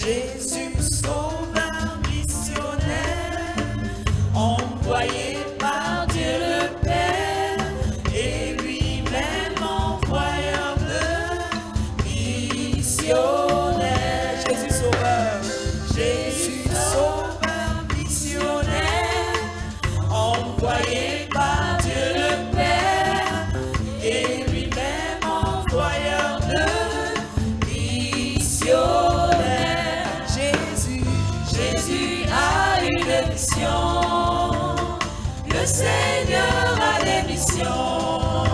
Jésus sauveur missionnaire, envoyé par Dieu le Père, et lui-même envoyeur de missionnaire. Jésus sauveur missionnaire, envoyé par Dieu le Père, et lui-même envoyeur de missionnaire. Jésus a une mission, le Seigneur a des missions,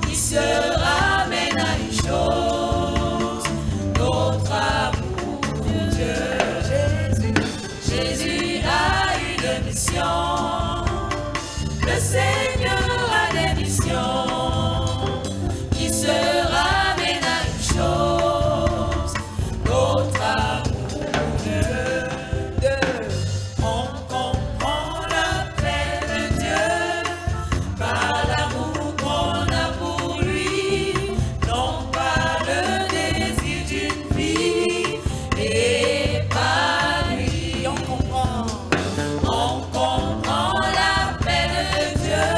qui se ramènent à une chose, notre amour pour Dieu. Jésus a une mission, le Seigneur a des missions, qui se ramènent à une chose, notre amour pour Dieu. On comprend l'appel de Dieu par l'amour qu'on a pour lui, non pas le désir d'une vie épanouie. On comprend l'appel de Dieu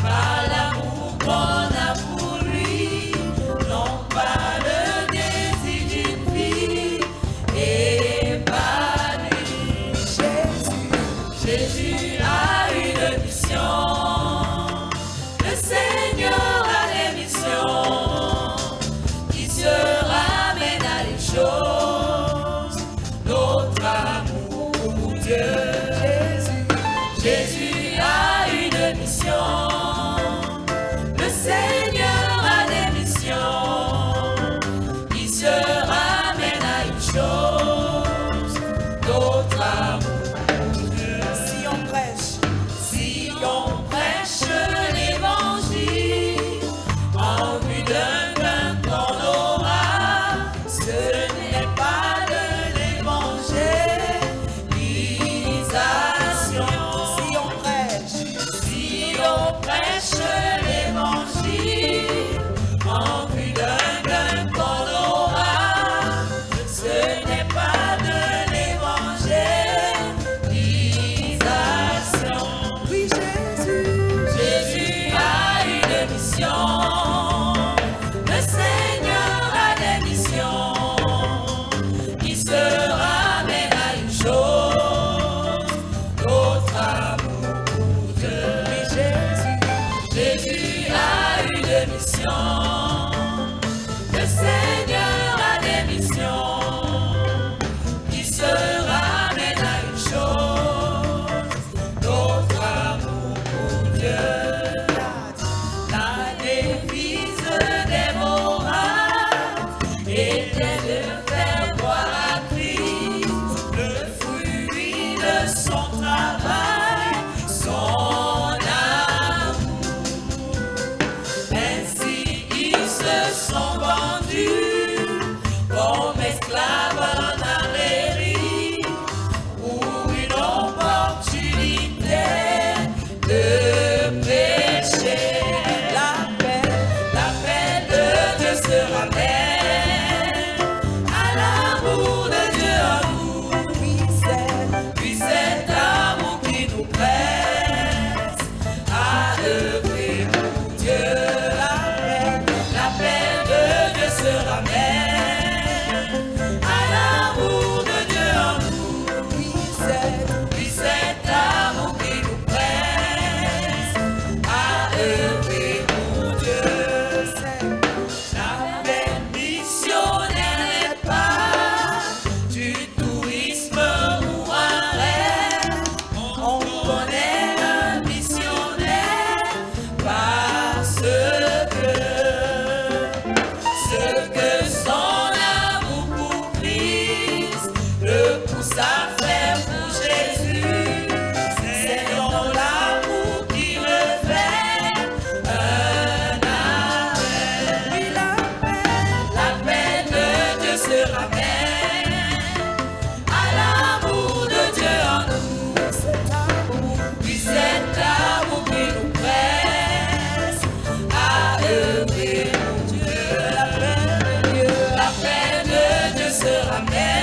par l'amour qu'on a pour lui, non pas le désir d'une vie épanouie. Jésus a une mission, le Seigneur a des missions, qui se ramènent à une chose, notre amour pour Dieu. Jésus a une mission, le Seigneur a des missions, qui se ramènent à une chose, notre amour pour Dieu. Si on prêche l'évangile en vue d'un gain qu'on aura, ce n'est pas de l'évangélisation. Si on prêche l'évangile en vue d'un gain qu'on aura, ce n'est pas de l'évangélisation. Oui, Jésus a une mission, le Seigneur a des missions, qui se ramènent à une chose, notre amour pour Dieu. Jésus a une mission, le Seigneur a des missions, qui se ramènent à une chose, notre amour pour Dieu. La devise des morales était de faire gloire à Christ, le fruit de son travail, son amour. Ainsi ils se sont vendus comme esclaves en Amérique, pour une opportunité de pécher. L'appel de Dieu se ramène à l'amour de Dieu en nous. Puis cet amour qui nous presse à œuvrer pour Dieu. L'appel de Dieu se ramène à l'amour de Dieu en nous. Puis cet amour qui nous presse à œuvrer pour Dieu. L'appel missionnaire n'est pas du tourisme ou un rêve. On connaît un missionnaire parce que son amour pour Christ le pousse à faire pour Jésus. C'est dans l'amour qui le fait un appel. Oui, l'appel de Dieu se ramène à l'amour de Dieu en nous. Puis cet amour qui nous presse à œuvrer pour Dieu. L'appel de Dieu se ramène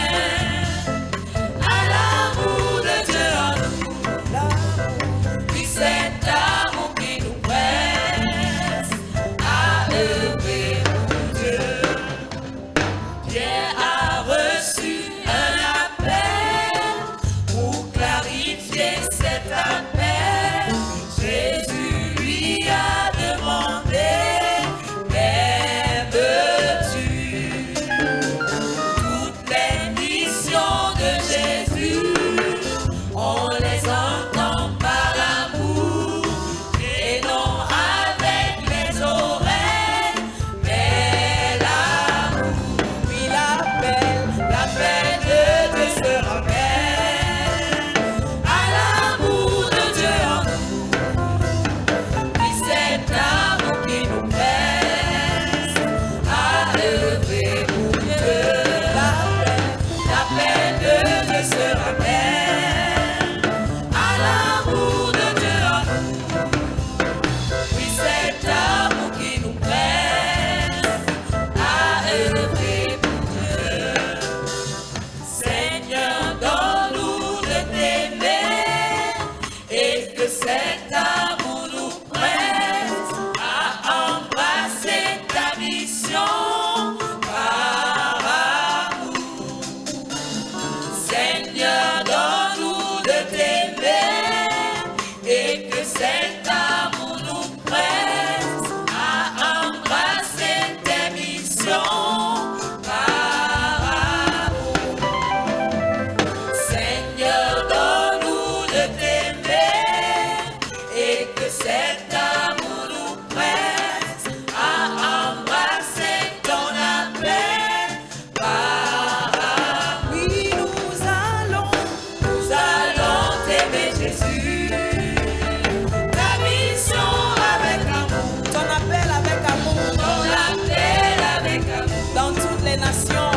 nations.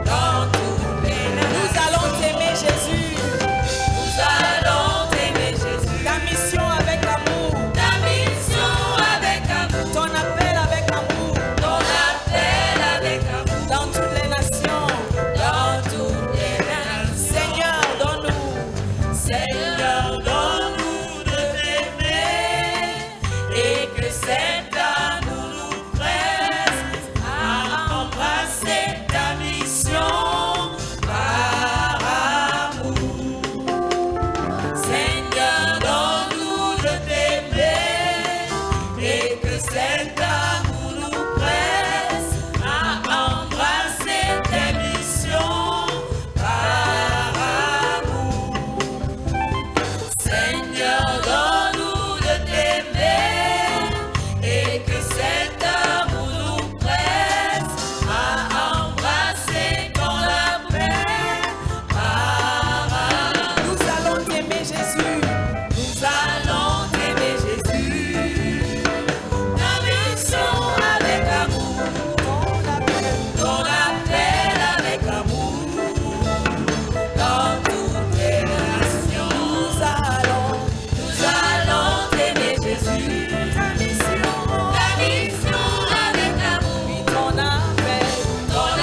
Dans toutes les nations. Nous allons t'aimer, Jésus. Nous allons t'aimer, Jésus. Ta mission avec amour. Ta mission avec amour. Ton appel avec amour. Ton appel avec amour. Dans toutes les nations. Dans toutes les nations. Seigneur, donne-nous. Seigneur, donne-nous de t'aimer. Et que cet amour nous presse à embrasser ta mission par amour. Seigneur, donne-nous de t'aimer et que cet amour nous presse à embrasser tes missions par amour. Seigneur, donne-nous de t'aimer et que cet amour nous presse à embrasser ton appel par amour. Nous allons t'aimer, Jésus. Nous allons t'aimer, Jésus. Ta mission avec amour. Ton appel avec amour. Dans toutes les nations. Nous allons t'aimer, Jésus. Ta mission avec amour. Oui, ton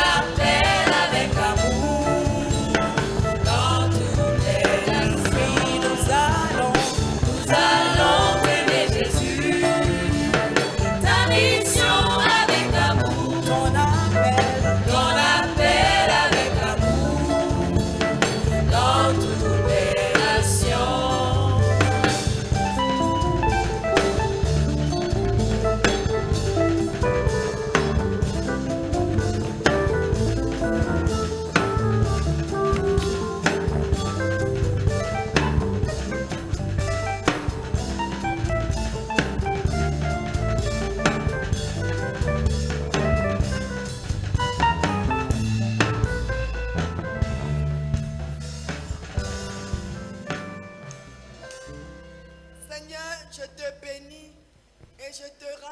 appel avec amour. Dans toutes les nations. Nous allons t'aimer, Jésus. Ta mission avec amour. Ton appel avec amour. Dans toutes les nations. Seigneur, je te bénis et je te rends